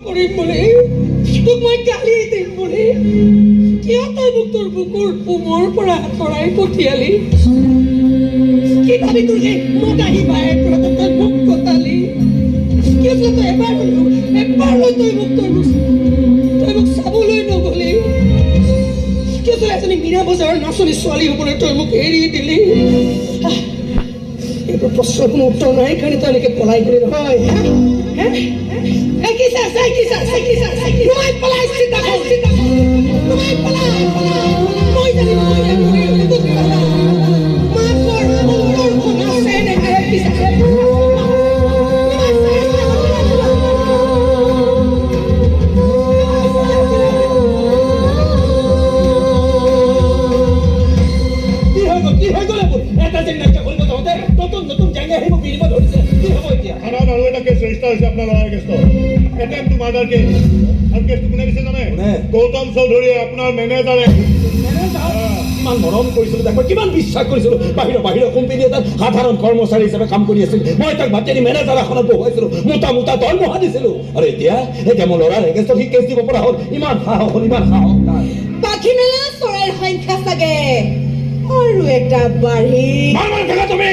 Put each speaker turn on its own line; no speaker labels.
কৰিম বুলি তোক মই গালি দিম বুলি কিয় তই মোক তোৰ বুকুৰ পোমৰ পৰা আঁতৰাই পঠিয়ালি? কি ভাবি তোৰ যে মোক আহি বায়ে তই মোক কটালি? কিয় তই এবাৰলৈ তই মোক চাবলৈ নগলি? কিয় তই এজনী মীনা বজাৰৰ নাচনী ছোৱালী হ'বলৈ তই মোক এৰি দিলি? এইবোৰ প্ৰশ্নৰ কোনো উত্তৰ নাই কাৰণে তই এনেকে পলাই গলি নহয়।
গৌতম চৌধুৰী আপোনাৰ মেনেজাৰে কিমান মৰম কৰিছিলো, তাক মই কিমান বিশ্বাস কৰিছিলো। বাহিৰৰ কোম্পানী এটাত সাধাৰণ কৰ্মচাৰী হিচাপে কাম কৰি আছিল। মই তাক মাতি আনি মেনেজাৰ এখনত বহুৱাইছিলো, মোটা দৰমহা দিছিলো। আৰু এতিয়া মোৰ ল'ৰাৰ এগেইনষ্টত সি কেছ দিব পৰা হ'ল। ইমান সাহস হ'ল, ইমান সাহস তাৰ।
পাখি মেলা চৰাইৰ সংখ্যা চাগে আৰু এটা বাঢ়ি
তুমি